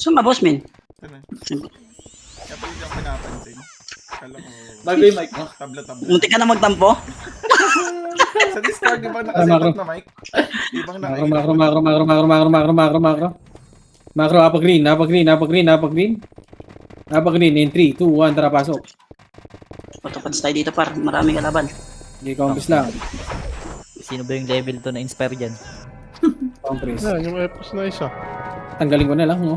Saan ka, boss, men? Ano? Kaya pala hindi ako pinapansin. Kala ko... Bago yung mic mo. Tabla-tabla. Munti ka na magtampo? Sa Discord, di ba nakasetup na mic? Di ba Macro, apa green, in 3, 2, 1, tara pasok. Patapads tayo dito, par. Maraming kalaban. Hindi, compress lang. Sino ba yung level to na inspire dyan? Compress. Yan, yung Epos na isa. Tanggalin ko na lang, no?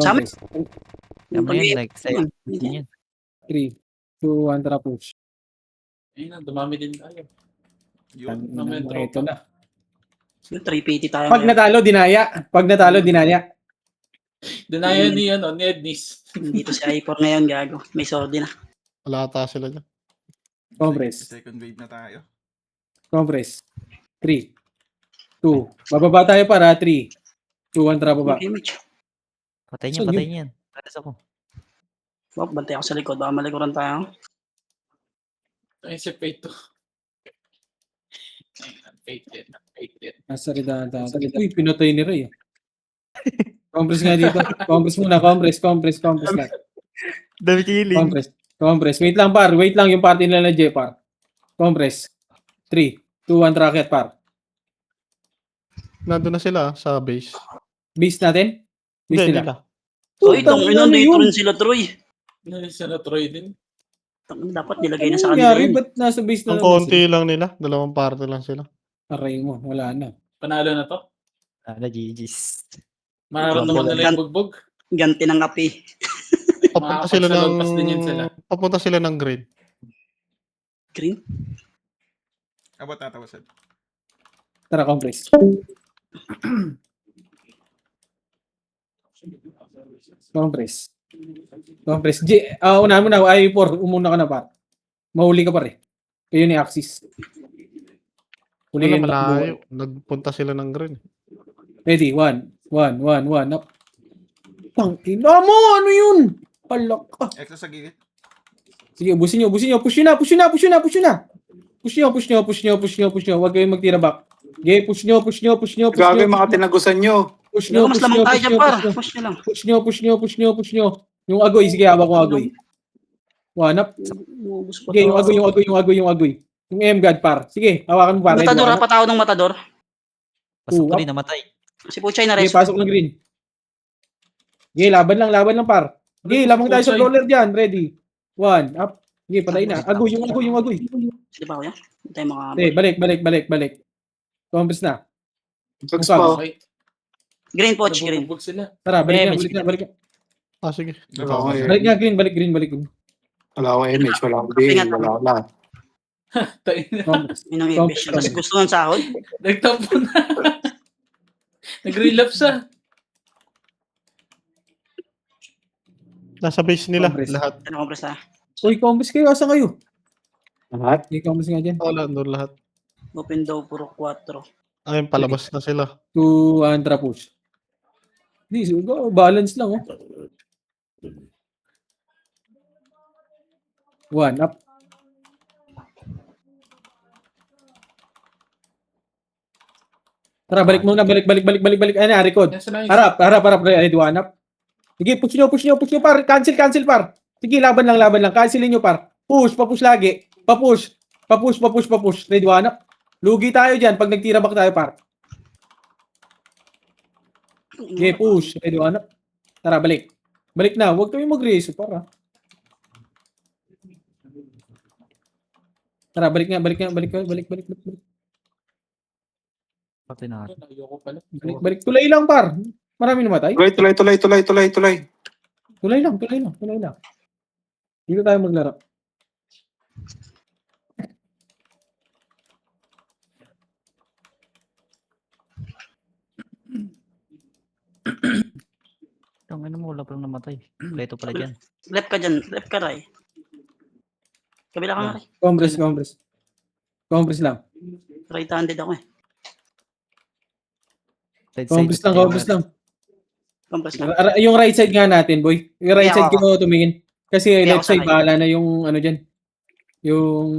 Sa amin? Compress. Tama yun, like, sa'yo. Yun yun. 3, 2, 1, tara push. Ayun na, dumami din tayo. Yun. Ito na. Yung 380 tayo. Pag natalo, dinaya. Dinaya ni Ednis. Dito si I4 ngayon, gago. May sordi na. Wala ata sila dyan. Compress. Second wave na tayo. Compress. 3, 2. Bababa tayo para 3, 2, 1, tara baba. Okay, Mitch. Patay Saan niya yan. Paras ako. Oh, bantay ako sa likod. Baka malikuran tayo. Ayun si Peto. Fate. Nasa ridata. Uy, pinatay ni Ray. Compress nga dito. Compress muna. Compress lang. Dami killing. Compress. Wait lang, par. Wait lang yung party nila na J, par. Compress. 3, 2, 1, racket, par. Nandun na sila sa base. Base natin? Base Hindi, nila. nila. So, itong inundito rin sila, Troy. Nalisa na Troy din. Dapat nilagay na Ano sa kanila nangyari? yun. Ba't nasa base na Ang konti lang nila. Dalawang parte lang sila. Aray mo, wala na. Panalo na to. GG's. Mararamdaman nila yung bugbog. Ganti ng api. Makakapagsalagpas din yan sila. Papunta sila ng grade. Green? Abot tatawasan. Tara, compress. Compress. Unahan mo na, I4. Umuna ka na, par. Mahuli ka, par eh. Kayo ni Axis. Wala Huli malayo. Nagpunta sila ng green. Ready? 1, 1, up. Tangina mo! Ano yun? Palak ka. Extra sa gilid. Sige, ubusin nyo. Push nyo. Push nyo. Huwag kayong magtira back. Okay, push nyo. Gago yung mga tinagusan nyo. Push Mas lamang tayo dyan, par. push nyo. Push nyo lang. Push nyo. Yung agoy, sige, hawak ko agoy. One up. Ubus pa Sige, to. yung agoy. Yung M-God, par. Sige, hawakan mo, par. Matador, patao ng matador. Pasok ko rin, namatay. Si Puchay na Sige, res. pasok ng green. Sige, laban lang, par. Sige, lamang tayo sa brawler dyan. Ready? 1, up. Sige, patay na. Agoy. Sige ba, kuya? Hindi tayo maka... Okay, balik. Compress na. Drugs pa. Okay. Green, Poch, green. Nabubugbog sila. Tara, balik na. Ah, sige. Wala akong Balik nga, green, balik. wala akong image, wala akong bill, wala akong lahat. Tayo na. Compress. Yun ang ibig siya. Tapos gusto ng sahod. Nagtampo na. Nag-relapse ah. Nasa base nila. Compress. Lahat. Ano compress na? Uy, compress kayo. Asa kayo? Lahat? Sige, compress nga dyan. Wala, doon lahat. Open daw, puro 4. Ayun, palabas na sila. 2, Andra push. Hindi, balance lang, oh. 1, up. Tara, balik muna, balik. Ano, record. Nasa na yun? Harap, ready, 1 up. Sige, push nyo, par. Cancel, par. Sige, laban lang. Cancelin nyo, par. Papush lagi. Papush. Ready, 1 up. Lugi tayo dyan pag nagtira back tayo, par. Sige, push. Ready, 1 up. Tara, balik. Balik na. Huwag kami mag-race, para. Tara, balik. Patay na. Ayoko pala. Balik. Tulay lang, par. Marami namatay. Tuloy. Tulay lang. Dito tayo maglaro. Ang ano mo, wala palang namatay. Pleto pala dyan. Left ka dyan. Left ka, Ray. Kabila ka nga, Ray. Compress lang. Right-handed ako eh. Side, Compress lang. Compress na. Yung right side nga natin, boy. Yung right Kaya side ako. ko tumingin. Kasi Kaya left ako side, sanay. bahala na yung ano dyan. Yung...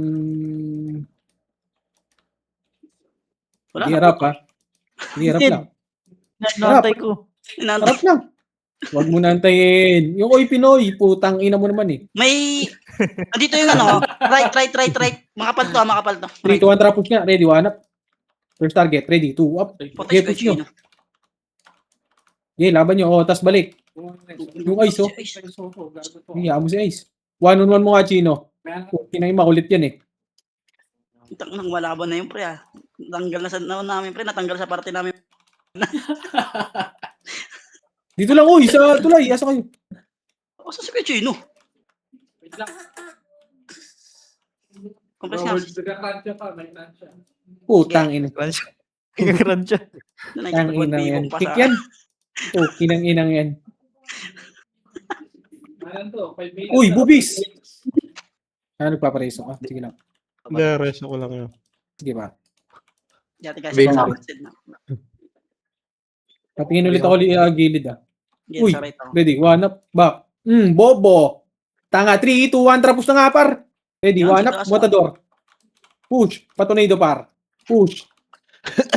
Wala Hirap, ha? Hirap lang. Naantay ko. Inantay. Harap lang. Huwag mo na antayin. Yung Oy Pinoy, putang ina mo naman eh. May, andito yung ano, right. Makapal to. 3, 2, 1, trapos nga. Ready, 1 up. First target, ready, 2 up. Patay Okay, si push nyo. Chino. Okay, laban nyo. O, tas balik. Yung Ice, oh. Hiyaan mo si Ice. 1-on-1 mo nga, Chino. Kinay makulit yan eh. Itang nang malaban na yun, pre, ah. Tanggal na sa namin, pre. Natanggal sa party namin. Dito lang, uy, sa tulay. Asa kayo? O, saan si Kuya Chino? Compress nga. Putang ina. Crunch. Crunch siya. Tang inang yan. Kick yan. Oh, kinang inang yan. Uy, bubis! Nagpapareso ka? Sige lang. Hindi, rest ko lang yun. Sige ba? Dati kasi Big kasama Mac. si na. Patingin ulit ako gilid ah. Yan, Uy, sa right ako. ready, 1 up, back. Bobo. Tanga, 3, 2, 1, trapos na nga par. Ready, Yan, 1 up, sa taas, matador. Push, patunado par. Push.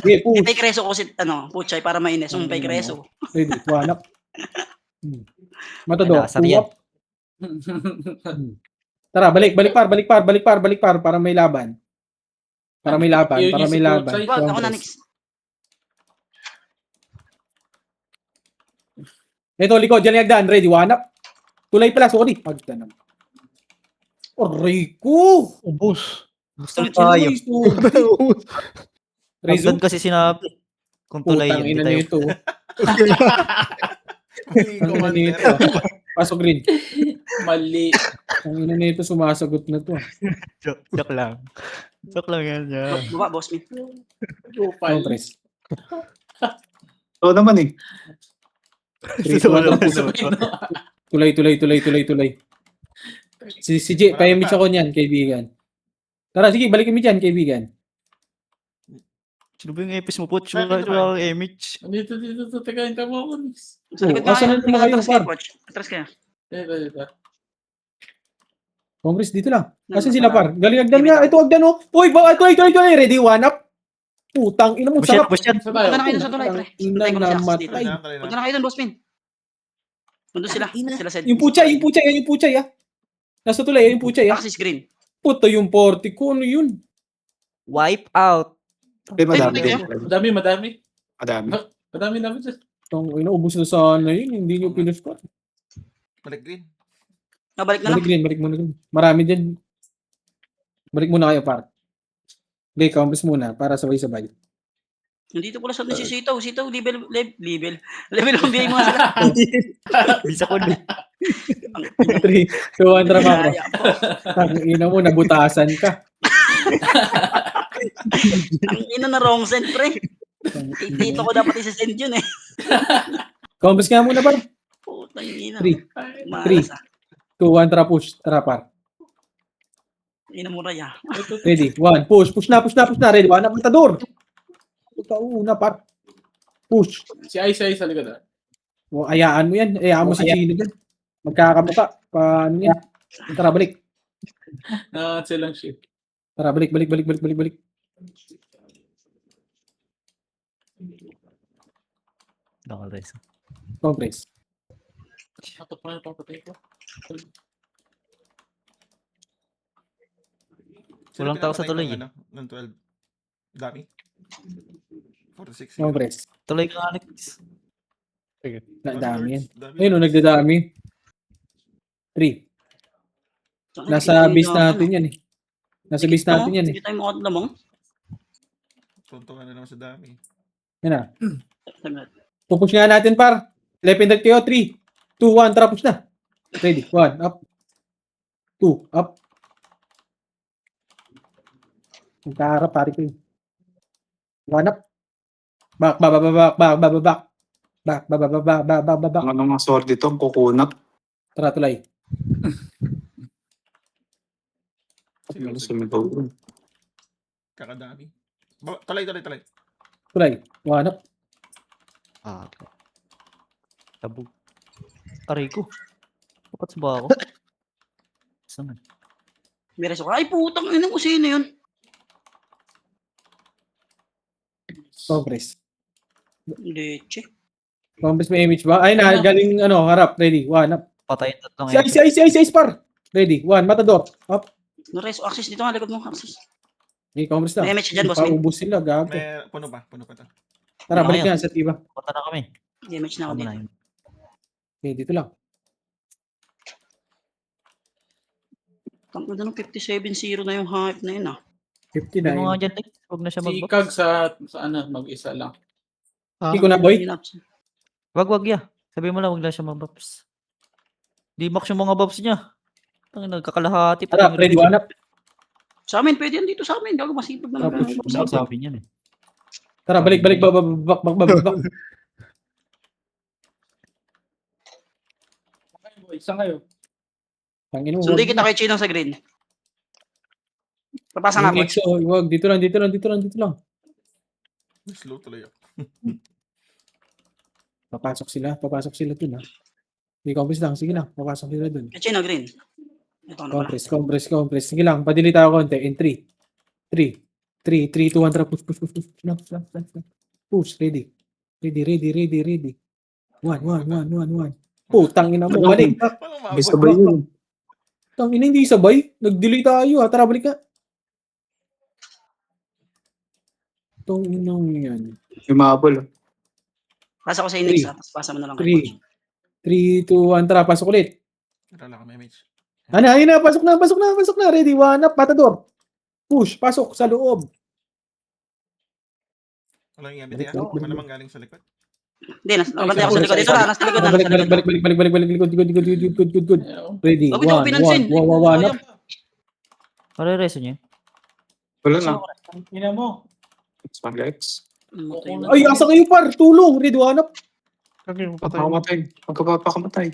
Okay, push. Fake reso ko si, Puchay, para mainis. Yung fake reso. Ready, 1 up. Matador, Nasar 2 yan. up. Tara, balik par, para may laban. Para may laban. Wag, ako na next. Ito, likod, dyan nagdaan. Ready, 1 up. Tulay pala, sorry. Pagtanam. Aray ko! Ubus. Gusto tayo. Rezo, Agad kasi sinabi. Kung tulay putang yun, ina di tayo. nito. Mali, Ang ina Commander. nito. Pasok green. Mali. Ang ina nito, sumasagot na to. Joke lang. Joke lang yan. Yeah. Baba, boss me. Compress. Oo naman eh. 3, 2, 1, Tulay. Si J, payamit ako niyan, kaibigan. Tara, sige, balikin mo dyan, kaibigan. Sino ba yung epis mo po? Wala kang image. Dito. Teka, hinta mo ako. Sa likod asan na naman kayo, par? Atras kayo. Dito. Congress, dito lang. Asan sila, par? Galing agdan nga. Ito, agdan, oh. Uy, tulay. Ready, 1 up. Putang, ina mo, sarap. Push yan. Sa tayo. Punta na kayo dun sa tulay, pre. Ina Punta ko na siya namatay. dito. Tali na. Punta na kayo dun, boss Min. Nandun sila. Sila sa Yung puchay, ah. Nasa tulay, yung puchay, ah. Axis green. Puto yung 40 ko, ano yun? Wipe out. Hindi, madami Ay, din. Madami. Madami. Madami dyan. Tang ina, ubos na sana yun. Hindi nyo pinuspot. Balik green. Nabalik na lang. Balik mo na green. Marami dyan. Balik muna kayo, par. Okay, compass muna para sabay-sabay. Nandito pala sa si Sitaw. Sitaw, level 1 bigay mo nga sila. Bisa ko din. 3, 2, 1, trama ko. Kaya po. Ang ina mo, nabutasan ka. Ang ina na wrong send, pre. Dito ko dapat isa-send yun eh. Compass nga muna, par. Putang ina. 3, Malas ah. 2, 1, push. Tara, par. Ina mo raya. Ready, 1, push. Push na. Ready, 1, matador. Ikaw una, par. Push. Si Ice sa likod. O, ayaan mo yan. Ayaan mo si Chino dyan. Magkakamuka. Paano yan? Tara, balik. Silang shit. Tara, balik. Nakal-res. Compress. Ato pa yung papatay ko. Walang tao sa tuloy, Ng 12. Dami. 46. Compress. Tuloy ka, Alex. Dami yan. Ayun, nagdadami. 3. Nasa base natin yan eh. Hindi tayo makatlamang. Tunto ka na naman sa dami. Yan na. Pupush nga natin, par. Left and right kayo. 3, 2, 1. Tara, push na. Ready. 1, up. 2, up. Magkaharap, pari ko yun. 1 up. Back. Ang ano mga sword dito, ang kukunat. Tara, tulay. Ano sumigaw? Kakadami. Talay. Tulay. 1 up. Ah, okay. Tabog. Aray ko. Bakit sa ba ako? Saan? May reso ka. Ay, putang ina ko. Sino yun? Compress. Leche. Compress may image ba? Ay na, galing ano, harap. Ready, 1 up. Patayin tatlong Si Ice par. Ready, 1, Matador. Up. No, res, access dito nga, likod mo, access. Okay, compress na. May image dyan, boss, min. Paubos sila, gago. May puno pa to. Tara, Ano balik kaya? na sa tiba. Punta na kami. Damage na ako Tama dito. na yun. Okay, dito lang. Ang ganda ng 57-0 na yung hype na yun, ah. 59. May mga dyan, Lex. Huwag na siya Si mag-box. Kag sa ano, mag-isa lang. Hindi ko na, boy. Wag, ya. Sabi mo lang, huwag na siya mag-box. Di max yung mga bobs niya. Ang nagkakalahati. Tara, ready, 1 up. Sa amin, pwede yan dito sa amin. Gago, masipag na lang. Tapos, Ang sabi niyan eh. Tara, balik, bak. Isa kayo. Tangin mo. Sundi kita kay Chinong sa green. Papasa nga, Yung coach. EXO, wag, dito lang. Slow tuloy ako. Papasok sila dun, ha. May compress lang, sige lang, papasok sila dun. Kay Chino, green. Ito na pala. Compress. Sige lang, padili tayo konti. In 3, 2, 1, tara, push. Lang. Push, ready. 1. Putang ina mo, balik. Walang Gusto mabot. ba yun? Tangina, hindi sabay. Nag-delay tayo, ha. Tara, balik ka. Itong inang yan. Yung mabol. Pasa ko sa Inix, ha. Tapos pasa mo na lang kay 3, coach. 3, 2, 1, tara, pasok ulit. Tara lang kami, Mitch. Ayun na, pasok na. Ready, 1 up, Matador. Push, pasok sa loob. Walang EMT ah. Malamang galing sa likod. Hindi, nakabantay ako sa likod. Dito na, nasa likod na. Balik. Good. Ready, Huwag niyo ko pinansin. 1 up. Pare-reso niya. Wala na. Ina mo. Spaghetti. Ay, asa kayo par, tulong. Ready, 1 up. Pagkapakamatay.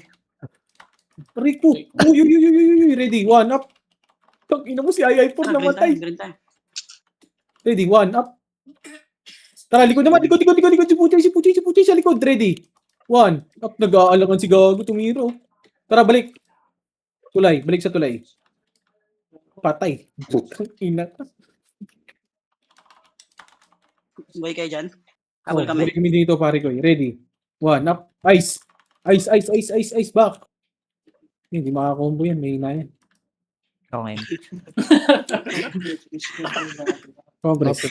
Rico. Uy, ready, 1 up. Tangina mo si Ay-Ay-4 namatay. Green time. Ready, 1 up. Tara, likod naman. Likod. Si Puchay sa likod. Ready. 1 up. Nag-aalangan si Gago. Tumiro. Tara, balik. Balik sa tulay. Patay. Putang ina. Boy kayo dyan. Habol kami. Balik kami dito, pare ko. Ready. 1 up. Ice. Back. Hindi makakombo yan. May hina yan. Okay. Compress.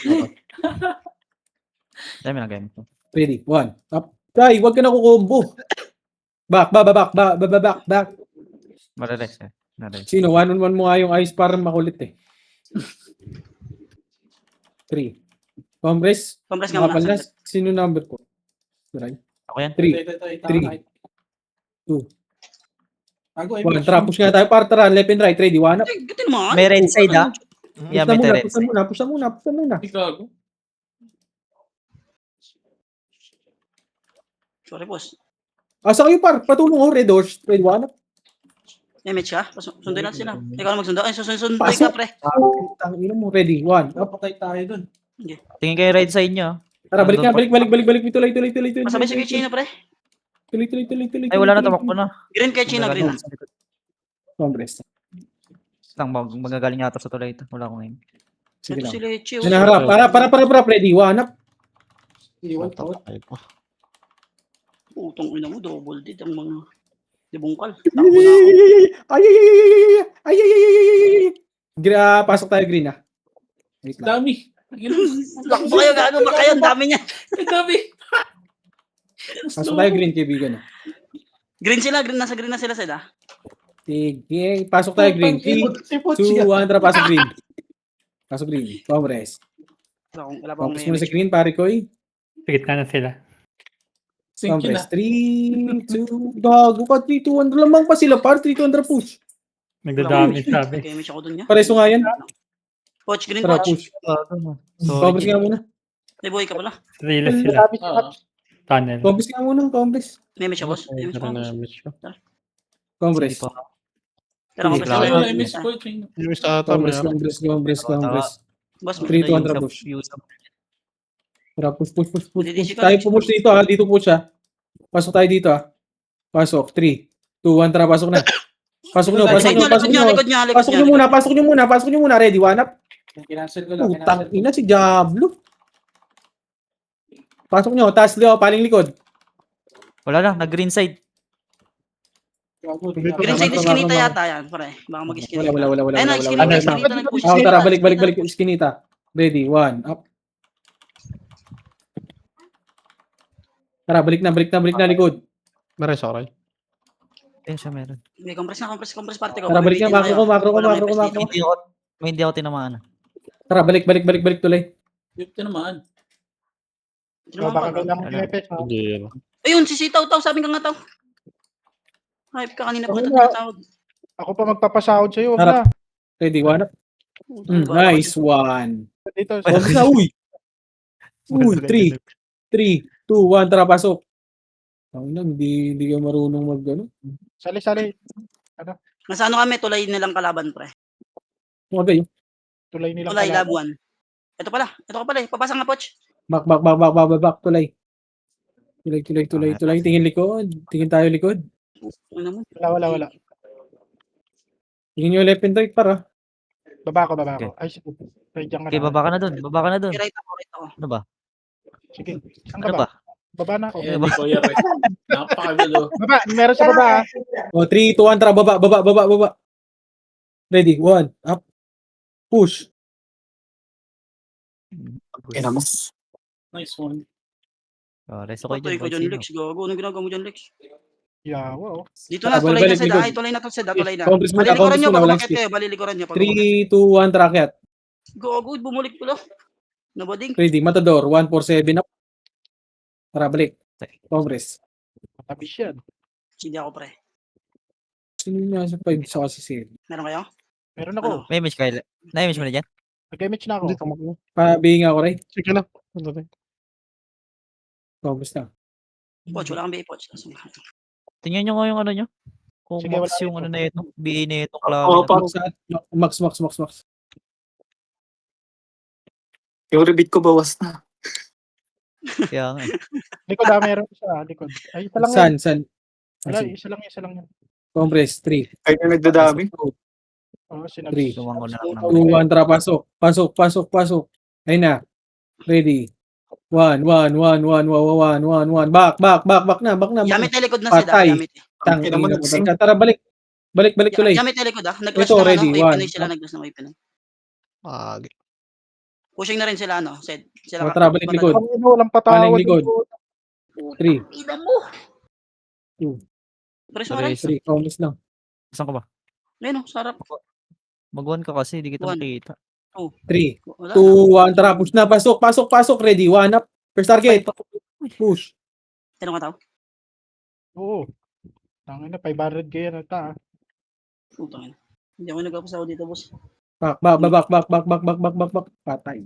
Dami na game ko. Ready. 1 up. Tay, wag ka na kukombo. Back. Mare-rex eh. Mare-rex. Sino? 1-on-1 mo nga yung ice para makulit eh. 3. Compress. Compress nga muna. Makapalas. Sino number ko? Right. Ako yan. 3, 2, Ako ay 1. Tara, push nga tayo. Tara, left and right. Ready. 1 up. Gatin mo. May red side ah. Yeah, may red side. Push na muna. Ikaw. Sorry, boss. Asa kayo par? Patulong ho. Red horse. Red 1 up. Image ka? Sunduin natin sila. Ikaw na magsundo. Ay, susunduin Pasok. ka, pre. Tangina mo. Ready. 1 up. Patay tayo dun. Tingin kayo red side niyo. Tara, balik na. Balik. Tuloy. Masabay si kay Chino, pre. Tuloy. Ay, wala na, tumakbo na. Green kay Chino, green. Compress. Lang, magagaling yata sa tulay ito. Wala akong aim. Sige Ito lang. si Leche. Sa harap. Para. Ready. 1 up. Iwan ko. Putong ina mo, double did ang mga dibungkal. Takbo na ako. Ay. Pasok tayo green ah. Wait lang. Dami. Lakbo kayo, gago ba kayo? Ang dami niya. Ang dami. Pasok tayo green, kaibigan. Green sila, nasa green na sila sila. Sige, pasok tayo green. 3, 2, 1, tara, pasok green. Pasok green. Compress. Wala pa akong Focus muna sa green, pare ko eh. Pikit ka na sila. Sink na. Compress. 3, 2, bago ka. 3, 2, 1. Lamang pa sila, par. 3, 2, 1, push. Nagdadami sabi. Nag-image ako dun niya. Pareso nga yan. Coach, green Tara, coach. push. Compress nga muna. May boy ka pala. Sila sila. Oo. Tunnel. Compress nga muna, compress. May image ako, boss. May image ako, boss. Compress. Pero Sige, compress klaro. na Wala, lang. miss ko. Chino. Yung isa ata may Compress. Boss, 3, 2, 1, tara, push. Tara, push. Tayo push dito ha. Dito push ha. Pasok tayo dito ha. Pasok. 3, 2, 1, tara, pasok na. Pasok nyo. Pasok nyo muna. Ready, 1 up. Kinancel ko lang. Putang ina si Diablo. Pasok nyo. Taas liyo. Paling likod. Wala lang, nag-green side. Gago, Green Green tinapos. side iskinita yata yan, pre. Baka mag-iskinita. Wala. Ayun na, Ano, iskinita ano? nag-push. Tara, Iskinita, balik. iskinita nag-push. Iskinita. Ready, 1, up. Tara, balik na, likod. Mares, okay. Ayun siya meron. May compress party ko. Tara, balik na, Baka macro ko. Wala may press dito. Hindi ako tinamaan. Tara, balik tuloy. Ito naman. Sino Baka mga kailangan Ano? yung epes, ha? Hindi, ano. Ayun, si Taw, sabi ka nga Taw. Hype ka kanina pa Ako kita na. tinatawag. Ako pa magpapasahod sa'yo, wag Harap. na. Ready, 1, up. Nice one. Dito, Focus na, uy. Uy, 3, 2, 1, tara, pasok. Ang ina, hindi ka marunong ano. sali. Nasa ano kami, tulay nilang kalaban, pre. Huwag kayo. Tulay nilang Tulay, kalaban. labuan. Ito ka pala. Papasa nga, Poch. Back, tulay. Tulay. Tingin likod. Tingin tayo likod. Ano mo? Wala. Tingin nyo left and right para. Baba ko. Okay. Ay, sige. Diyan ka Okay, na. baba ka na dun. Right ako. Ano ba? Sige. Saan Ano ka ba? ba? Baba na ako. Eh, di ko yan. Napakagulo. Baba, meron sa baba, ha? O, 3, 2, 1, tara, baba. Ready, 1, up. Push. Ina mo. Nice one. Oh, resto kayo Patoy dyan. ko dyan, Sino? Lex. Gago. Anong ginagawa mo dyan, Lex? Yawa, oh. Dito na, tulay na balik, sila. likod. Ay, tulay na to sila. Tulay na. Compress muna, Balilikuran nyo pag walang umakit skip. kayo. Balilikuran nyo pag umakit. 3, 2, 1, tara, akyat. Gago, bumulik pala. Nabading. Ready, matador. 147 up. Tara, balik. Compress. Matabis yan. Hindi ako, pre. Sino nga sa 5 sa kasi save? Meron kayo? Meron ako. Ano? May image kayo. Na-image mo na dyan? Nag-image na ako. Hindi, tumakbo. Pabihinga ako, Ray. Sige lang. Ano tayo? Compress na. Poch, wala kang BA, Poch. Tingnan nyo nga yung ano nyo. Kung Sige, max wala yung dito. ano na ito. BA na ito. Oo, Klaro. pa. Max. Yung rebeat ko bawas na. Kaya nga. Likod, ha? Meron isa, likod. Ay, isa lang yan. San. Wala, isa lang yan. Compress, 3. Ay, na nagdadami. Oo, Three. Tumang ko na ako ng 2, 1, tara, pasok. Ayun na. Ready. 1. Back na. Yamit na likod na sila. Patay. Yamit. Tang Ina mo, ina nagsing. ka. Tara, balik tuloy. Yamit na likod, Nag-rush Ito, ng ready, ano. one. Waypoint sila. Nag-rush ng waypoint. Pushing na rin sila, ano. Said. Sila O, tara, balik likod. Ang ino, walang patawad. Paling likod. yung- 3, Ina mo. 2, Press mo rin. 3. Compress lang. Saan ka ba? Ayun, sarap. Mag-1 ka kasi. Hindi kita One. makita. 3, Wala. 2, 1, tara, push na. Pasok. Ready, 1 up. First target. Push. Sino ka tao? Oo. Tangin na, 500 kaya na ta. Putang ina. Hindi ako nagpapasaw dito, boss. Back. Patay.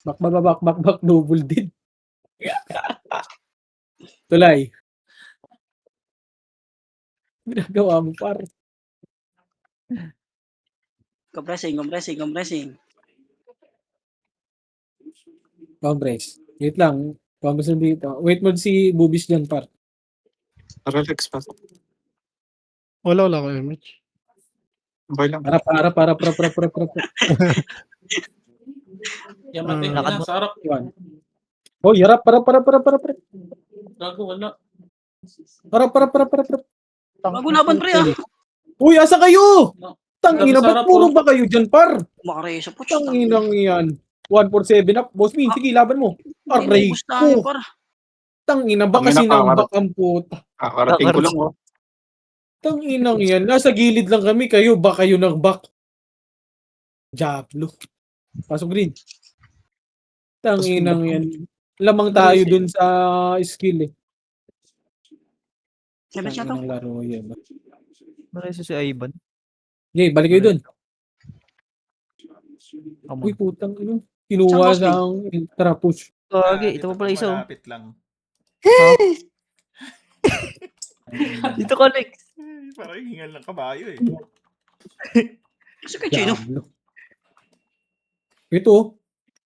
Back. Double dead. Tulay. Ginagawa mo, par. Compressing. Compress. Wait lang. Compress na dito. Wait mo si Bubis dyan, par. Relax pa. Wala ko image. Okay lang. Para. Yamatay ka lakad na mo. sa harap. Yan. Oh, yarap. Para. Gago, wala. Para. Bago laban, pre, Uy, asa kayo? No. Tangina, ba't Sarap, puro ba kayo dyan, par? Makareso, Poch. Tanginang yan. 147 up. Boss Min, sige, laban mo. Aray Tayo, ko. par. Tangina, baka Tangina, sinambak ang puta. Kakarating ko lang, oh. Tanginang yan. Nasa gilid lang kami. Kayo, ba kayo nag-back? Diablo. Pasok green. Tanginang yan. Lamang tayo dun sa skill eh. Sabi siya to. Tanginang laro yan. Mareso si Ivan. Okay, balik kayo dun. Come Uy, on. putang ino. Kinuha Saan, boss, sa tara push. Gagi, ito pa pala isa. Malapit lang. Dito ka, Lex. Parang hingal ng kabayo, eh. Kasi kay Chino. Diablo. Ito,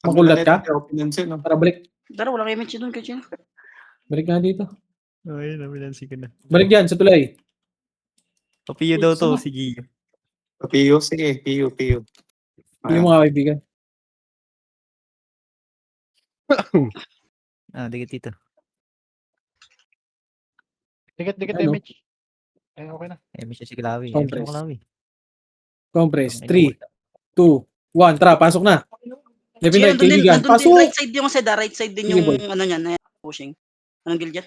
makulat ka? Pinansin, oh. Tara, balik. Dara, wala kayo mention doon kay Chino. Balik nga dito. Ay, naminansi ka na. Balik yan, sa tulay. Papiyo daw to, si Gio. Piyo, sige. Piyo. Yung mga kaibigan. Dikit dito. Dikit-dikit Ano? image. Eh, okay na. Image si Kilawi. Compress. Image mo Kilawi. Compress. 3, 2, 1. Tara, pasok na. Left and Sige, right, nandun din, kaibigan. nandun din, Pasok! right side yung Seda, right side din Sige, yung boy. ano niyan, pushing. Anong guild yan?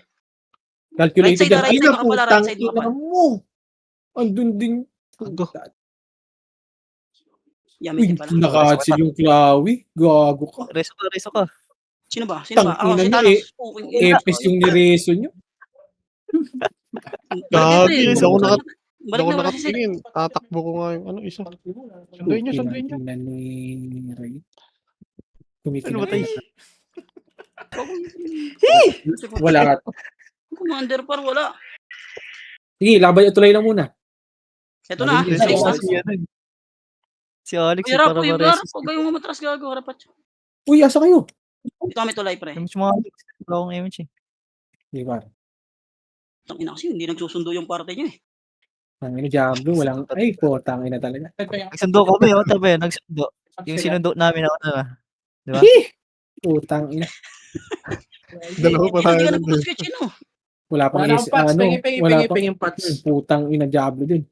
Calculated Right side, yan. right Ay side, na, makapala, right putang side, ina makapala. mo. Andun din. Gago. Yamit Uy, din pala. nakatsil yung Klawi. Gago ka. Reso ka. Sino ba? Sino ba? Ako, Tangina si niyo, Thanos. Puking ina. Epis yung nireso nyo. Balik Gagi, na, hindi ako pre. nakat- Balik Hindi ako na, wala si Sid. nakatingin. Tatakbo ko nga yung ano, isa. Sunduin nyo, sunduin nyo. Ina ni Ray. Ano ba tayo? Wala. Commander par, wala. Sige, laban tuloy na muna. Ito na, Balik sa na. isa. Si Alex, Ay, harap para po yung ma-resist. Huwag kayong mamatras gago, harapat. Uy, asa kayo? Ito kami tulay, pre. Image mo Alex. Wala akong image eh. Di ba? Tangina kasi, hindi nagsusundo yung party niyo eh. Ang ina Diablo, walang, ay, potang ina talaga. Nagsundo kami, tabi. Nagsundo. Yung sinundo namin ako na. Di ba? Putang ina. Dalawa pa tayo Hindi ka nandun. nag-switch yun, oh. Wala pang Wala is, akong patch. ano, wala pang, Pingin patch. putang ina Diablo din.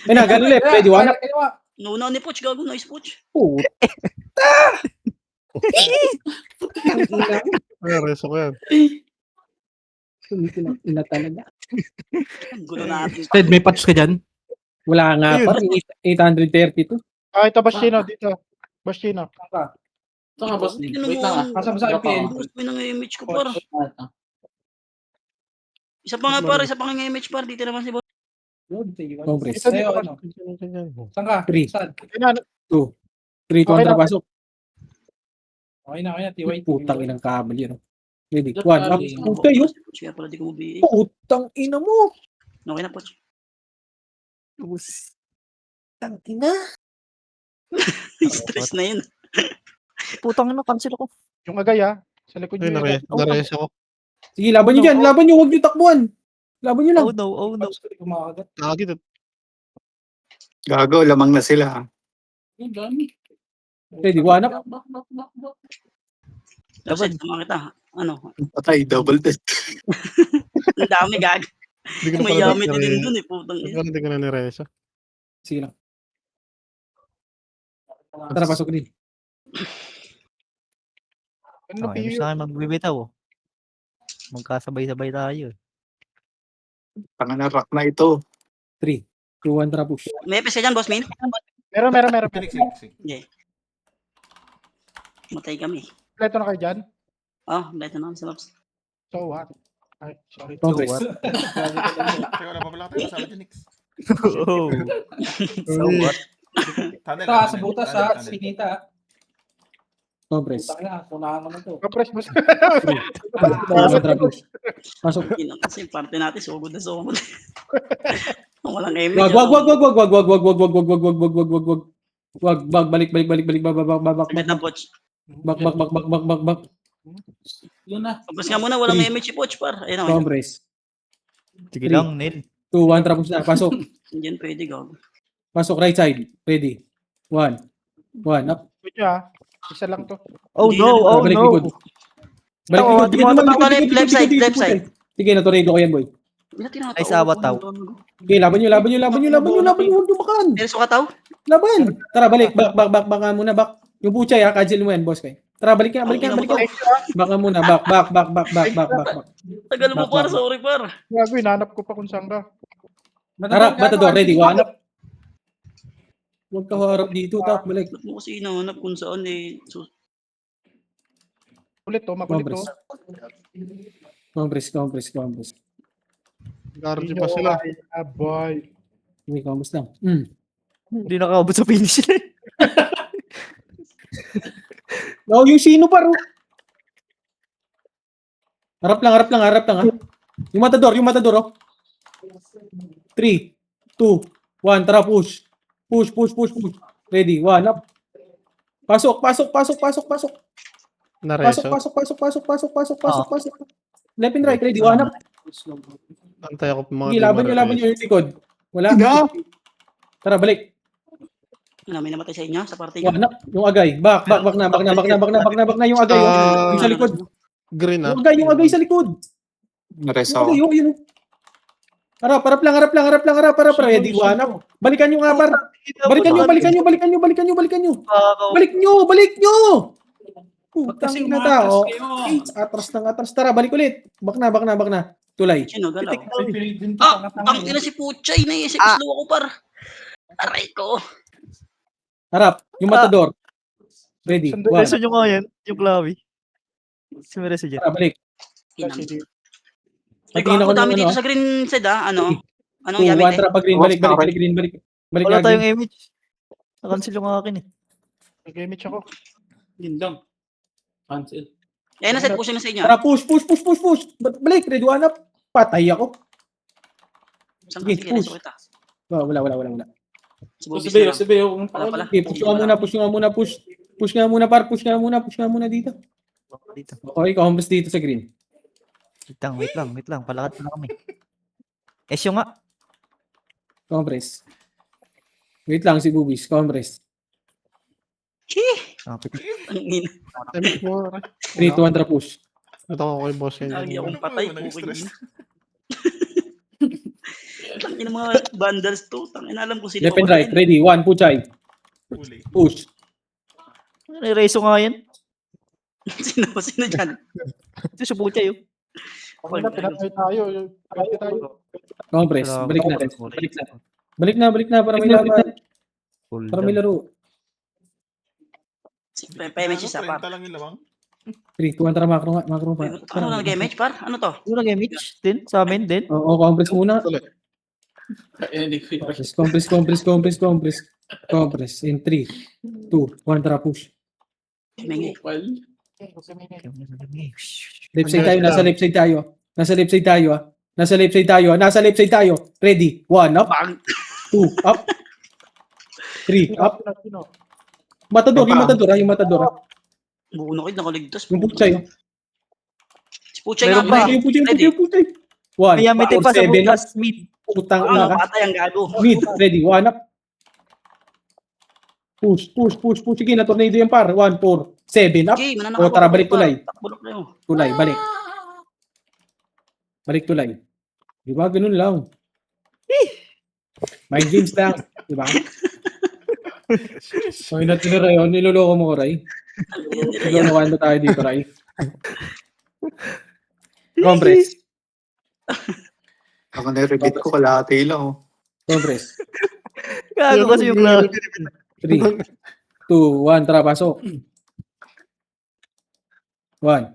Ay na, ganun left, pwede wala. Nauna ni Poch, gago, nice Poch. Ay, reso ko yan. Putang ina talaga. Ang gulo natin. Ted, may patch ka dyan? Wala nga Ayun. par, 832. Ah, ito, Bastino, dito. Bastino. Ito nga, boss. Hindi Wait lang ah. naman. Kasama sa IPN. Gusto mo ng image ko, par. Isa pa nga, par. Isa pa nga image, par. Dito naman si Boss. Compress. Ito, dito. Ayun, Ganyan. Saan ka? 3, Saan? 3, 2, Okay 1, na. pasok. Okay na. TY. Putang inang kabel yun. Ready, Just 1, up. early. Puta yun. Kaya pala di ko mabihi. Putang ina mo. Okay na, Poch. Putang ina. Stress na yun. Putang ina, cancel ako. Yung agay, ah. Sa likod Ay, nyo. yung agay. nareso ko. Sige, laban nyo dyan. Laban nyo. Huwag nyo takbuhan. Laban nyo lang. Oh no, oh no. Lagi to. Gago, lamang na sila. Ready, 1 up. Kasi, sama kita. Ano? Patay, double test. Ang dami, gag. Hindi ko na May pala yamit nire- din dun eh. Putang ina. Hindi ko na nireso. Sige lang. Tara, pasok din. Ano, Okay, PU? sa akin magbibitaw. Magkasabay-sabay tayo. Panganarap na ito. 3, 2, 1, tara push. May epis ka dyan, Boss Min? Meron. Phoenix, Phoenix. Okay. Matay kami. Kompleto na kayo dyan? Oh, beto na kami sa Maps. So what? Ay, sorry. Compress. Teka, wala pa pala tayo kasama dyan, Nix. Oh. So what? Tunnel, Ito sa tunnel, butas tunnel, ha. tunnel. Sinita. Compress. Punahan mo na to. Compress mo. 2, 1, tara push. Pasok. Ina, kasi parte natin, sugod na sugod. Walang image. Wag, wag, wag, wag, wag, wag, wag, wag, wag, wag, wag, wag, wag, wag, wag, wag, wag. Wag, balik, Agad na, Poch. bak. Yun na. Tapos nga muna, walang image si Poch, par. Ayun naman. Compress. Sige lang, Neil. 2, 1, tara push na. Pasok. Diyan pwede, gag. Pasok right side. Ready. 1, up. Wait nyo, ah. Isa lang to. Oh Hindi no, na- oh Balik no. likod. Balik Oo, likod. di Tingnan mo naman, tatawa likod, left side, likod, left likod. side. Sige, natorego ko yan, boy. Ina, tinatawa. Ay, sa awat, tao. Okay, laban nyo. Huwag dumakan. Perso ka, tao? Laban. Tara, balik. Back ka muna, back. Yung puchay, ha. Cancel mo yan, boss kay. Tara, balik ka. Back ka muna. Back. Tagal mo, Back, par. back. Sorry, par. Gago, hinanap ko pa kung saan ka. Tara, Matador, ready. 1 up. Huwag ka harap dito, tap. Balik. Ba't mo kasi hinahanap kung saan eh. Kulit to, makulit to. Compress. Guardi pa sila. Ah, boy. Hindi, compress lang. Hindi nakaabot sa finish line. Oh, yung sino pa, ro? Harap lang, ha. Yung matador, oh. 3, 2, 1, tara, push. Push. Ready, 1 up. Pasok. Nareso. Pasok. Left and right, ready, 1 up. Antay ako mga Sige, laban nyo yung likod. Wala. Tara, balik. Ano, may namatay sa inyo sa party 1 up. Yung agay. Back na yung agay. Yung sa likod. Green, ah. Yung agay sa likod. Nares Ano ako. yun? Harap. Ready, one up. Balikan nyo nga, par. Balikan nyo. Balik nyo! Putang Kasi ina umatras tao. kayo. Atras. Tara, balik ulit. Bak na. Tulay. Sino galaw? Pipilit din to, Ah, tanga-tanga ang ina si Puchay na eh. Slow ako par. Aray ko. Harap. Yung matador. Ready, one. Reso nyo nga yan, yung Clawy. Si Mereso dyan. Tara, balik. Inang. Patingin Ay, gago ako ng dami ano, dito ah. sa green side Ano? Anong 2, 1, yamit eh? tara, pag green. Balik. Balik Wala nga, tayong green. image. Nakancel yung akin eh. Nag-image ako. Yun lang. Cancel. Eh, naset pushing na sa inyo. Tara, push. Balik, ready, one up. Patay ako. Saan Sige, ka? Sige, push. reso kita. Wala. Si So, Bobis si Beo, na lang. si Beo. Wala pala. Okay, push nga muna. Push nga muna dito. Dito. Okay, compass dito sa green. Wait lang. Palakad na kami. Esyo nga. Compress. Wait lang si Bubis, compress. Ang ina. Image mo. 3, 2, 1, tara, push. Ito ako kay boss yan. Lagi akong patay. Ano, nag-stress. Tangina mga bundles to. Tangina alam ko sino. Left and right, ready, 1, Puchay. Huli. Push. Reso nga yan. Sino dyan? Ito si Pucha yun. Pinatay tayo. Pinatay tayo. Compress, Salamat. balik na. Balik na para may laban. Para may laro. PMH isa par. 30 lang yung lamang. 3, 2, 1, tara, macro pa. Ano na nag-MH par? Ano to? Ano nag-image din? Sa amin din? Oo, compress muna. Hindi ko yun. Compress. In 3, 2, 1, tara, push. Mengi. Well, Left side tayo, nasa left side tayo. Ready, 1, up, Bang! 2, up, 3, up. Matador, yung matador. Buo na kayo, nakaligtas. Yung Puchay. Si Puchay nga Meron pa. ba? Yung Puchay. 1, Kaya may pa sa 7, bukas mid. putang Ano, na. patay ang gago. Mid, ready, 1 up. Push. Sige, na tornado yan par. 1, 4, 7 up. Okay, O, tara, balik tulay. Takbulok na yun. Tulay, balik. Balik tulay. Di ba? Ganun lang. Mind games lang. Di ba? So, inatinira yun. Niloloko mo ko, Ray. Nilolokohan ba tayo dito, Ray? Compress. Ako na-repeat ko, kalahati lang. Oh. Compress. Gago kasi yung Clawy. 3, 2, 1, tara, pasok. 1,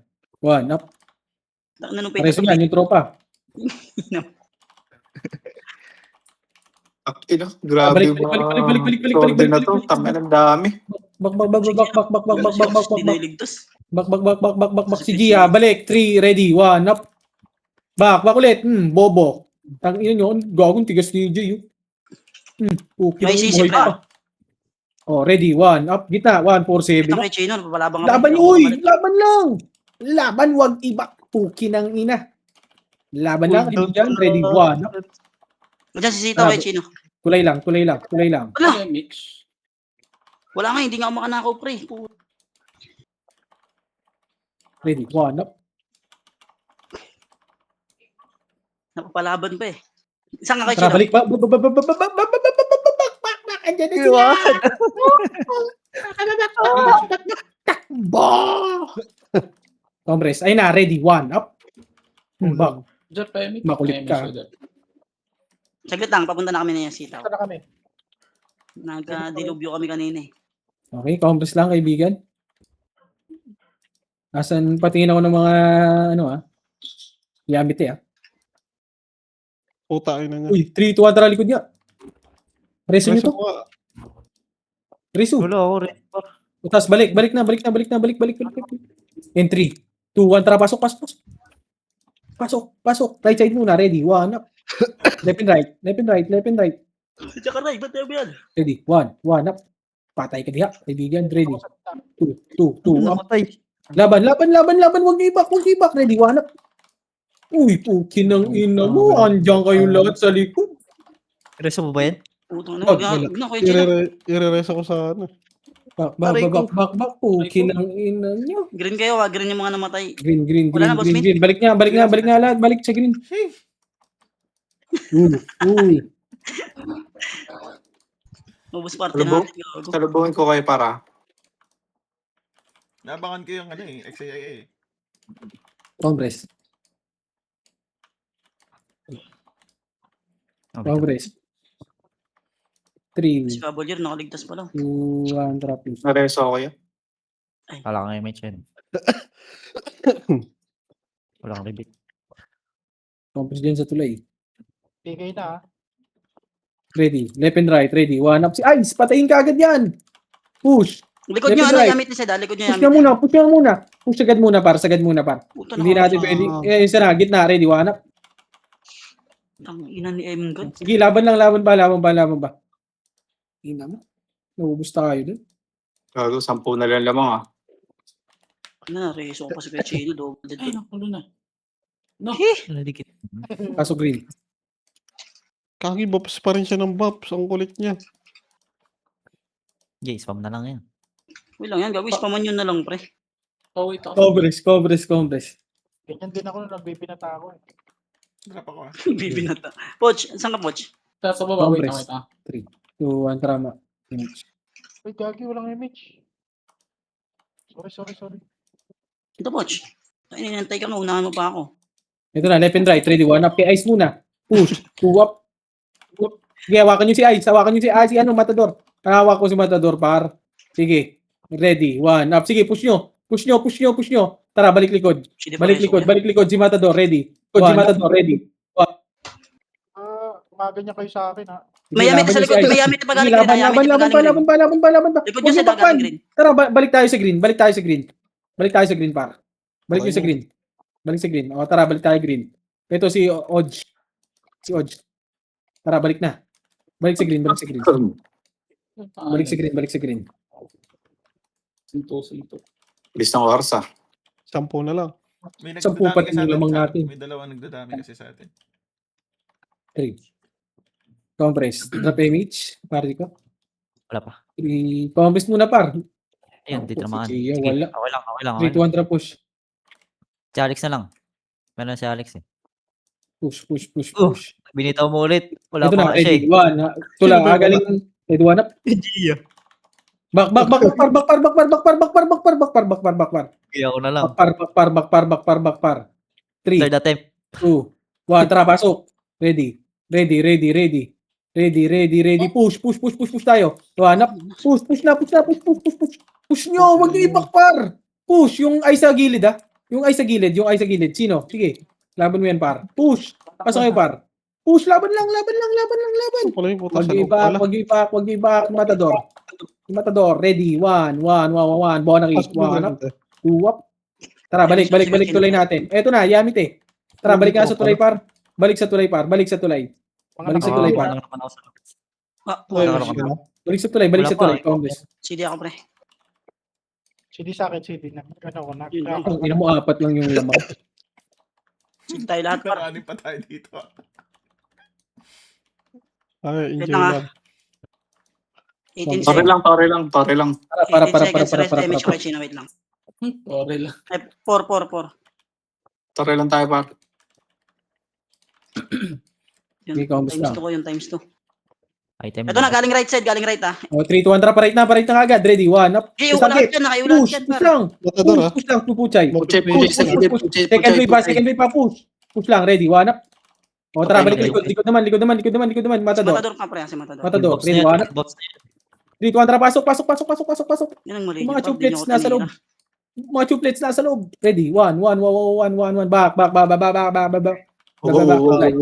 up. Nung Pares yan, yung tropa. Ino, grabe Balik, yung mga balik. sorbe na to. Tangin ang dami. Bak. Diniligtas. Bak. Si Gia, balik. 3, ready. 1, up. Bak ulit. Bobo. Tang ina yun. Gagong tigas ni Jay. Okay. May sisip na. Oh, ready. 1, up. Gitna. 1, 4, 7. Ito kay Chino, napapalabang Laban, laban lang. Laban, wag iba. Puki ng ina. Laban lang. Dyan, ready. 1, up. Diyan si Sito kay Chino. Kulay lang. Wala. mix. Wala nga, hindi nga ako makanakaw pre. Ready. 1, up. Napapalaban pa eh. Isang nga kay Tara, Chino. balik. Andyan na sila. Compress. Ay na, ready. 1, up. Bak. Diyan pa yung Makulit ka. Saglit lang, papunta na kami na yung Sitaw. Saan na kami? Nagka-dilubyo kami kanina eh. Okay, compress lang, kaibigan. Asan, patingin ako ng mga, yamite Puta, ina niya. Uy, 3, 2, 1, tara, likod niya. Reso nyo to. Reso. Wala ako rin. Tapos balik. In 3, 2, 1, tara, pasok. Right side muna, ready. 1, up. Left and right. Diyan ka Ray, ba't tayo ba yan? Ready, 1, up. Patay ka diha, kaibigan. Ready. 2, up. Namatay. Laban. Huwag niyo ibak. Ready, 1, up. Uy, pukin ng ina mo. Andiyan kayo lahat sa likod. Reso mo ba yan? Putang Wag, na, wala. huwag na kay Chino. Ire-res ako sa ano. Aray ko. Bak. Pukin ang ina nyo. Green kayo green yung mga namatay. Green. Wala na, boss Min. Balik nga lahat. Balik sa green. Uy. Ubus party Salubong? natin. Gago. Salubungin ko kayo para. Nabangan ko yung XAIA. Congress. Congress. 3, Si Cavalier nakaligtas pa lang. 2, 1, drop. Nareso ako kayo. Wala kang MH yan. Wala kang rebate. Congress dyan sa tulay. Bigay na. Ready. Left and right. Ready. 1 up. Si Ice. Patayin ka agad yan. Push. Likod nyo, Left and right. yamit ni Seda. Likod nyo, Push yamit. ka muna. Push agad muna, par. Puta, Hindi natin pwede. Isa na. Gitna. Ready. 1 up. Ang ina ni God. Sige, laban ba? Ina mo. Naubos tayo dun. Gago, 10 na lang lamang ah. Reso ko pa si Kuya Chino. Double dead. Ay, nakulo na. No. Nadikit. Kaso green. Kagi, bops pa rin siya ng bops. Ang kulit niya. Jay, spam na lang yan. Wait lang yan. Gagawin spaman yun na lang, pre. Oh, wait ako. Congress. Ganyan din ako nung nagpipinata ako. Drop ako ah. Bibinata. Poch, saan ka, Poch? Sa baba, wait Congress. lang. 3, 2, 1, trama. Uy, Gagi, walang image. Sorry. Ito, Poch. Ay, ninantay ka na. Unahan mo pa ako. Ito na, left and right. Ready. 1 up. Kay Ice muna. Push. 2 up. Sige, hawakan nyo si Ice. Si Matador. Hawak ko si Matador, par. Sige. Ready. 1 up. Sige, push nyo. Tara, balik likod. Balik likod. Si Matador. Ready. Si Matador. Ready. Umaga niya kayo sa akin, ha? Mayamit ka sa likod. Mayamit pa galing green. Laban ba? Likod nyo sa galing green. Tara, balik tayo sa green, par. Balik nyo sa green. O, tara, balik tayo green. Ito si Odge. Tara, balik na. Balik sa green. Sinto. Bilis ng oras ah. 10 na lang. May 10 pa rin yung lamang natin. May dalawang nagdadami kasi sa atin. 3. Compress. Drop image. Pari ko. Wala pa. 3. Compress muna, par. Ayun, di tinamaan. Sige, Sige, wala. okay lang. 3, 2, 1, drop push. Si Alex na lang. Meron si Alex eh. Push. Binitaw mo ulit. Wala Ito pa na, nga siya ready. eh. 1. Ito lang, galing. Ready, 1 up. Back. Kaya ako na lang. Back. 3, Third attempt. 2, 1, tara, pasok. Ready. Push tayo. Hanap. Push na. Push nyo, wag nyo i-backpar. Push, yung ay sa gilid ah. Yung ay sa gilid. Sino? Sige. Laban mo yan, par. Push. Pasok kayo, par. Push, laban lang. Ito pala yung puta Wag sa nyo loob pala. i-back. Matador. Ready. 1. Bonakis. 1 up. 2 up. Tara, balik tulay natin. Eto na, yamit eh. Tara, balik ka sa tulay, par. Balik sa tulay, par. Balik sa tulay, par. Balik sa tulay, Congress. CD ako, pre. CD sa akin, CD. Ang ina mo, 4 lang yung lamang. CD tayo lahat, par. Nakanin pa tayo dito. Ay, Wait enjoy lang, lang. 18 Tore seconds. lang. Para. 18 seconds rest damage ko, Chino. Wait lang. Okay lang. 4. Tore lang tayo par. Yun, Hindi, kamusta? times 2 ko yung times 2. Item. Ito na, galing right side, ah. O, 3, 2, 1, tara, pa-right na agad. Ready, 1 up. Okay, ulan dyan, nakaiulan dyan, par. Matador, ha? Push lang, pupuchay. Puchay. Second wave pa, push. Push lang, ready, 1 up. O, tara, balik likod naman. Matador. Matador ka, pre, si Matador. Matador, ready, 1 up. Box na yan. 3, 2, 1, tara, pasok. Yan ang mali. Yung mga chuplets nasa loob. Ready, 1. Back. Tulay.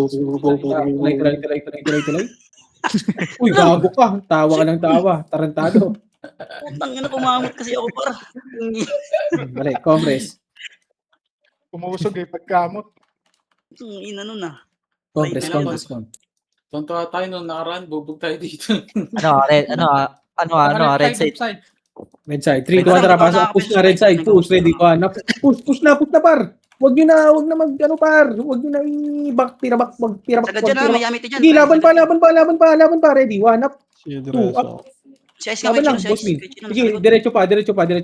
Uy, gago ka. Tawa ka ng tawa. Tarantado. Putang ina, kumamot kasi ako, par. Balik, compress. Umusog pagkamot. Ang ina nun, ah. Compress. Tonto tayo nung nakaraan, bubog tayo dito. Red side. Red side. 3, 2, 1, tara, pasok. Push na, red side. Push, ready, 1 up. Push na, par. Wag nyo na par. Wag nyo na i-back, tira back. Sagad dyan, ah, may yamit dyan. Sige, laban pa. Ready, 1 up. 2 up. Si Ice nga Laban may lang, chino, si boss Ice. min. May chino Sige, nasa likod. diretso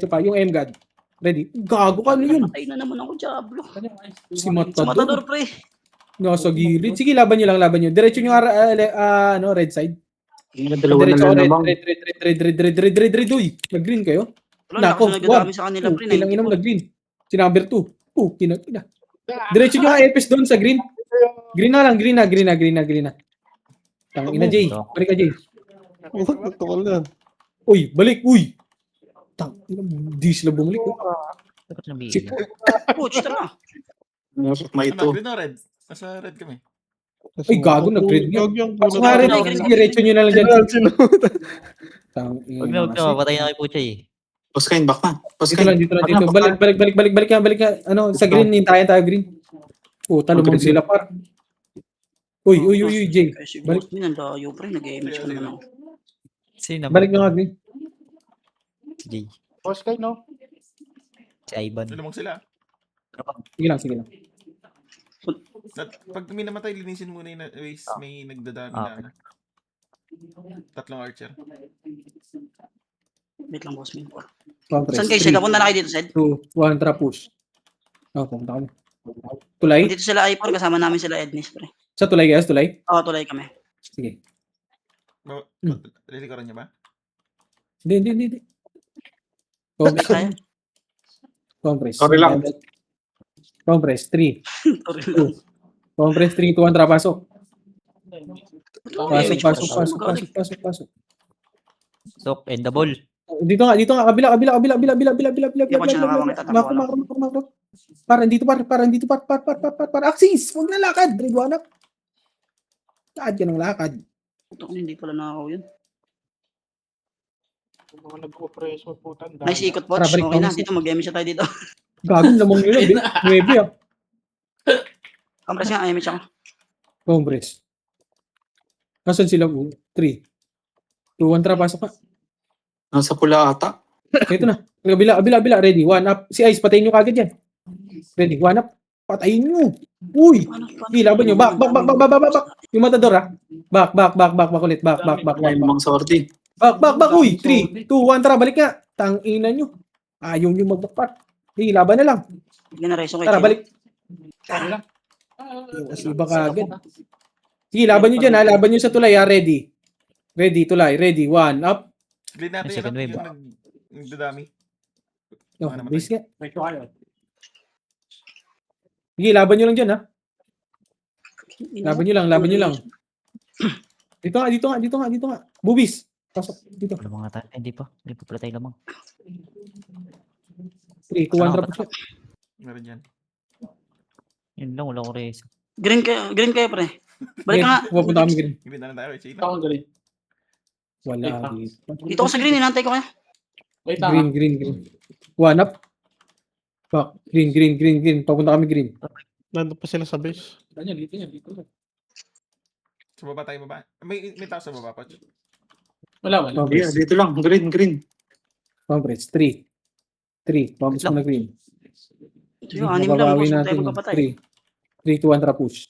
pa. Yung M-God. Ready? Gago ka, ano yun? Patay na naman ako, Diablo. Si Sa Matador. Matador, pre. Nasa gilid. Sige, laban nyo. Diretso nyo, red side. Dalawa na Diretso, lang red, naman. red, uy. Nag-green kayo? Wala, Nako, lakas na nagdadami sa kanila, pre. Kinang inom 94. nag-green. Si number 2. Kinang ina. Diretso nyo Epes doon sa green. Green na. Tang ina, Jay. Balik ka, Jay. Tukol na. Uy, balik, uy. Tang ina, di sila bumalik. Oh. Dapat na Si Coach, tara. May Ano, ito. green o red? Nasa red kami. Ay, gago, nag-green nga. Gag yung Pasok nga rin. Green, green. Diretso nyo na lang dyan. Sino? Tang Huwag ina. na, patay na kay Puchay eh. Boss Kain, back na. Boss Dito lang, Kain. dito lang, Back dito. na, back na. Balik ka. Ano, sa green, hintayan tayo green. Talumang Green. sila par. Uy, Jay. Kaya si Balik. boss min, ang layo, pre. Nag-image ko naman ako. Sino? Balik nyo nga green. Si Jay. Boss kayo, no? Si Ivan. Dalamang sila. Sige lang. Pag may namatay, linisin muna yung waste. May nagdadami na. ano. Tatlong archer. Wait lang, boss min. Compress. Saan kayo? Sila punta na kayo dito, Sed? 2, 1, trap push. Pumunta kami. Tulay? Dito sila Ipor, kasama namin sila Ednis, pre. Sa tulay, guys, tulay? Oo, tulay kami. Sige. Lilikaran niya ba? Hindi. Balik tayo. Compress. Sorry lang. Compress, 3. Sorry lang. Compress, 3, 2, 1, trap, pasok. Image ko, magaling. Pasok. Sok, and the ball. Dito nga, kabila. Hindi pa siya nakakakita, Makro. Parang dito, par. Axis! Huwag na lakad, Ridwanak. Lakad ka ng lakad. Puto, hindi pala nakakaw yun. Yung mga nag-operation putan. Nice ikot, Poch. Tara, balik Okay na, tayo. dito mag-image tayo dito. Gagawin lamang nila, 9 ah. Compress nga, image ako. Compress. Nasaan sila? 3. 2, 1, trap, pasok ka. Nasa pula ata. Ito na. Kabila. Ready. 1 up. Si Ice, patayin nyo kagad yan. Ready. 1 up. Patayin nyo. Uy. Paano? Laban nyo. Back. Yung matador ha. Back ulit. Back. May mga sorting. Back. Uy. 3, 2, 1. Tara, balik nga. Tangina nyo. Ayaw nyo magbakpat. Hey, laban na lang. Bigyan na reso kay Tara, Chino. balik. Iba kagad. Sige, laban nyo dyan ha. Laban nyo sa tulay ha. Ready. Tulay. Ready. 1 up. Green natin Second yun. wave. Yung nagdadami. No, Ano base nga. Sige, laban nyo lang dyan ha. Laban nyo lang. Dito nga. Bubis. Pasok. Dito. Lamang nga tayo. Hindi pa pala tayo lamang. 3, 2, 1, trap. Meron dyan. Yun lang, wala ko res. Green kayo, pre. Balik ka nga. Pupunta kami green. Green na lang tayo. Chino. Wala dito. Dito ko sa green, inantay ko kaya. Green. 1 up. Back. Green. Papunta kami green. Nandun pa sila sa base. Sa baba tayo baba. May tao sa baba, Poch. Yeah, Compress. dito lang. Green. Compress. 3. Compress mo na green. Yung anim lang, boss. Mababawi Huwag tayo natin. magkapatay. 3, 2, 1, trap push.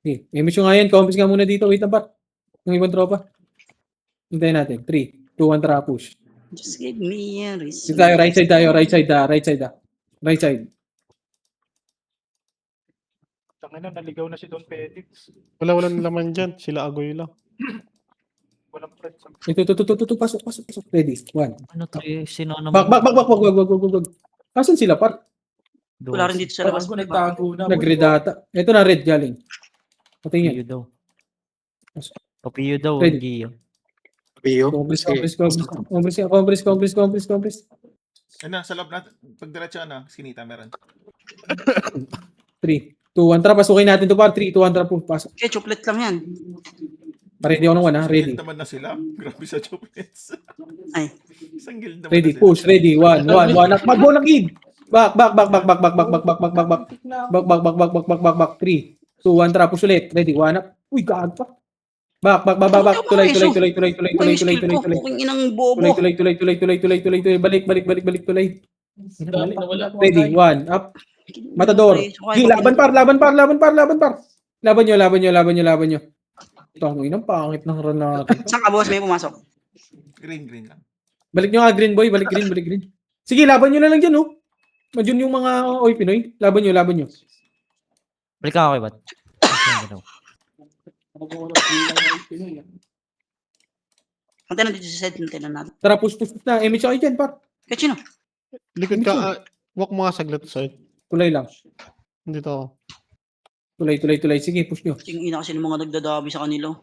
Okay. Image nyo nga yan. Compress nga muna dito. Wait na ba? Yung ibang tropa. Hintayin natin. 3, 2, 1, trap push. Just give me a reason. Dito tayo. Right side. Tangina, naligaw na si Don Pedix. Walang laman dyan. Sila Agoy lang. Walang friends. Ito. Pasok. Ready. 1. Ano to eh? Sino naman? Wag. Asan sila par? Wala rin dito sa labas. Nag-red ata. Ito na red galing. Pati Piyo yan. daw. Papiyo daw. Ready. Hindi. Pio. Compress. Ano, sa loob natin. Pag diretso, sinita meron. 3, 2, 1. Tara, pasukin natin to par. 3, 2, 1. Tara po. Pasok. Okay, chuplet lang yan. Ready ako ng 1 ha. Ready. Guild naman na sila. Grabe sa chocolates. Ay. Isang guild naman Ready. na sila. Push. Ready. 1. Magbo na kid. Back. 3, 2, 1. Tara, push ulit. Ready. 1 up. Uy, gaag pa. Back. Tulay. Kung inang bobo. Tulay. Balik. Ready. 1 up. Matador. Hey, laban par. Laban nyo. Tangin ang pangit ng run natin. Saan ka, boss? May pumasok. Green lang. Balik nyo nga, green boy. Balik green. Sige, laban nyo na lang dyan, oh. Madyan yung mga Oy Pinoy. Laban nyo. Balik ka kay Bat. Antay na dito sa side, antay na natin. Tara, push na. Image ako dyan, par. Kahit sino? Likod ka, walk mo nga saglit side. Tulay lang. Dito ako. Tulay. Sige, push nyo. Yung ina kasi ng mga nagdadabi sa kanila.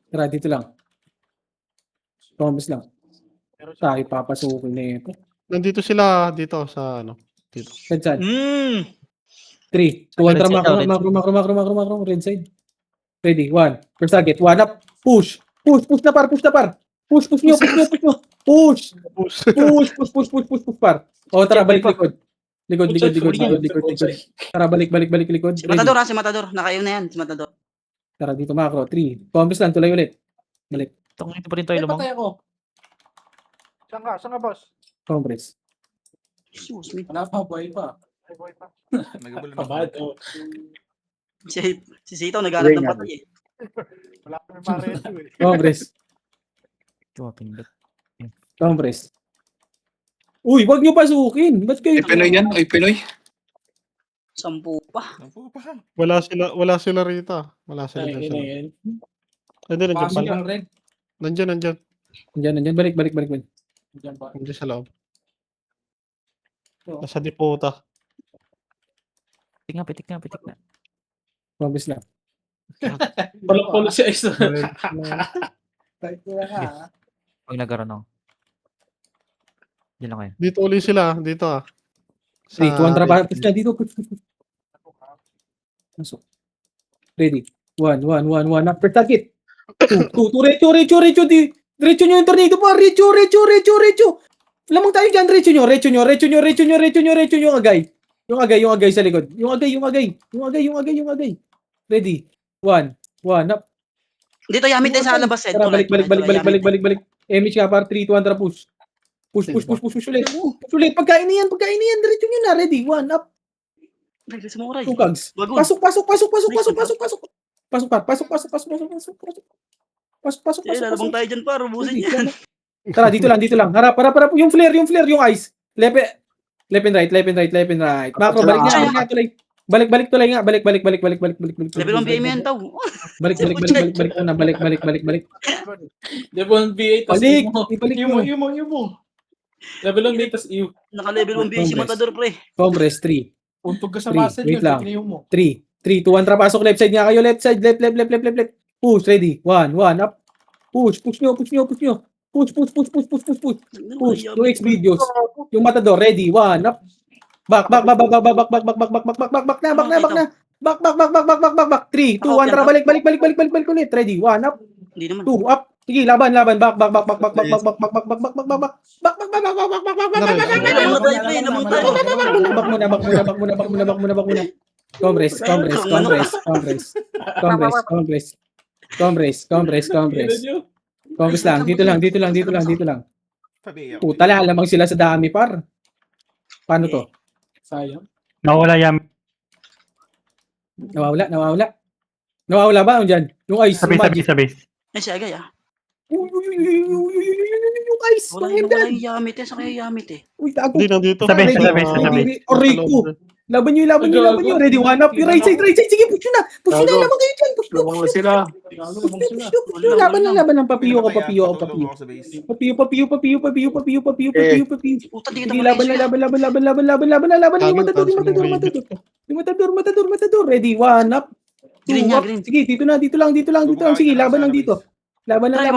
Tara, dito lang. Promise lang. Tayo papasukin na ito. Nandito sila, dito sa ano. Dito. Red side. 3, 2, 1, Red side daw, red macro, red side. Ready, 1. First target, 1 up. Push na par. Push nyo. Push par. O, tara, balik likod. Likod. Tara, balik likod. Si Ready. Matador ha, si Matador. Nakayo na yan, si Matador. Tara, dito macro. 3. Promise lang, tulay ulit. Balik. Itong ito pa rin tayo lumang. Patay ako. Saan ka, boss? Congress. Sus, may Wala pa, buhay pa. Ay, boy pa. Nagabalo na. Pabad, oh. si Sitaw naghanap ng patay eh. Wala kami pare ito eh. Congress. Pindot. Uy, wag nyo pasukin. Ba't kayo? Ay, Pinoy yan. Ay, Pinoy. 10 pa. Napo pa. Wala sila rito. Wala sila Ay, dito. yan. Nandiyan Pasok pala. lang rin. Nandiyan. Nandiyan. Balik. Diyan pa. Nandiyan sa loob. Nasa dipota. Pitik nga. Promise lang. Pulok si Ice. Pag nagkaroon ako. Diyan lang kayo. Dito ulit sila. Dito ah. 3, 2, 1, tara. Push na dito. Push. Masok. Ready. 1. First target. 2. Recho. Recho nyo yung tornado pa. Recho. Lamang tayo dyan. Recho nyo. Yung agay sa likod. Yung agay. Ready. 1 up. Dito Yamit tayo sa labas eh. Tara, balik. Image ka par 3, 2, 1, tara push. Push ulit. Pagkain na yan. Diretso nyo na. Ready. 1 up. Ready sa mga 2 cogs. Bago. Pasok. Lalabang tayo dyan pa. Rubusin yan. Tara, dito lang. Harap. Yung flare, yung ice. Left and right. Macro, balik nga. Balik tulay nga. Balik. Level 1 BM yan tao. Balik muna. Balik. Level 1 BA, tas Ibalik mo. mo. Level 1 BA, tas EU. Naka-level 1 BM si Matador pre. Congress 3. Untog ka sa 3, muscle wait yun, lang. tignan mo. 3, 2, 1, tara, pasok left side nga kayo. Left. Push, ready. 1, up. Push nyo. Push. 2x videos. Yung Matador, ready. 1, up. Back na. Back. 3, 2, 1, tara, balik ulit. Ready. 1, up. Hindi naman. 2, up. Sige, laban. Back. Back muna. Congress. Congress lang. Dito lang. Tabi. Puta, lamang sila sa dami, par. Paano to? Sayang. Nawala yan. Nawawala ba? Ano dyan? Yung ice. Sabi. Ay si Agay ah. Yung ice. Wala Manghimdan. yung Yamit eh. Sa kaya Yamit eh. Uy, tago. Hindi nandito. Sabi. Rico. Laban nyo. Ready, 1 up. Yung right side. Sige, push nyo na. Laban kayo dyan. Push nyo. sila. Laban lang. Papiyo ka. Papiyo. Papiyo. Puta di kita Sige, laban. Yung Matador. Ready, 1 up. 2 up. Green. Sige, dito lang. Sige, laban lang dito. Laban. Ready,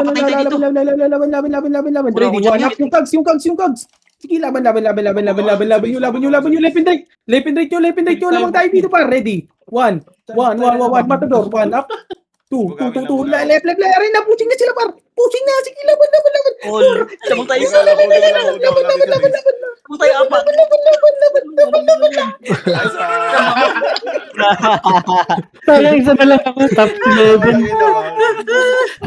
1 up. Yung cogs. Sige, laban. Laban nyo. Left and right nyo. Lamang tayo dito pa. Ready. 1. Matador. 1 up. 2. Left. Aray na. Pushing na sila par. Pushing na. Sige, laban. All. Labang tayo isa. Labang tayo apat. Sayang isa na lang ako. Top 11.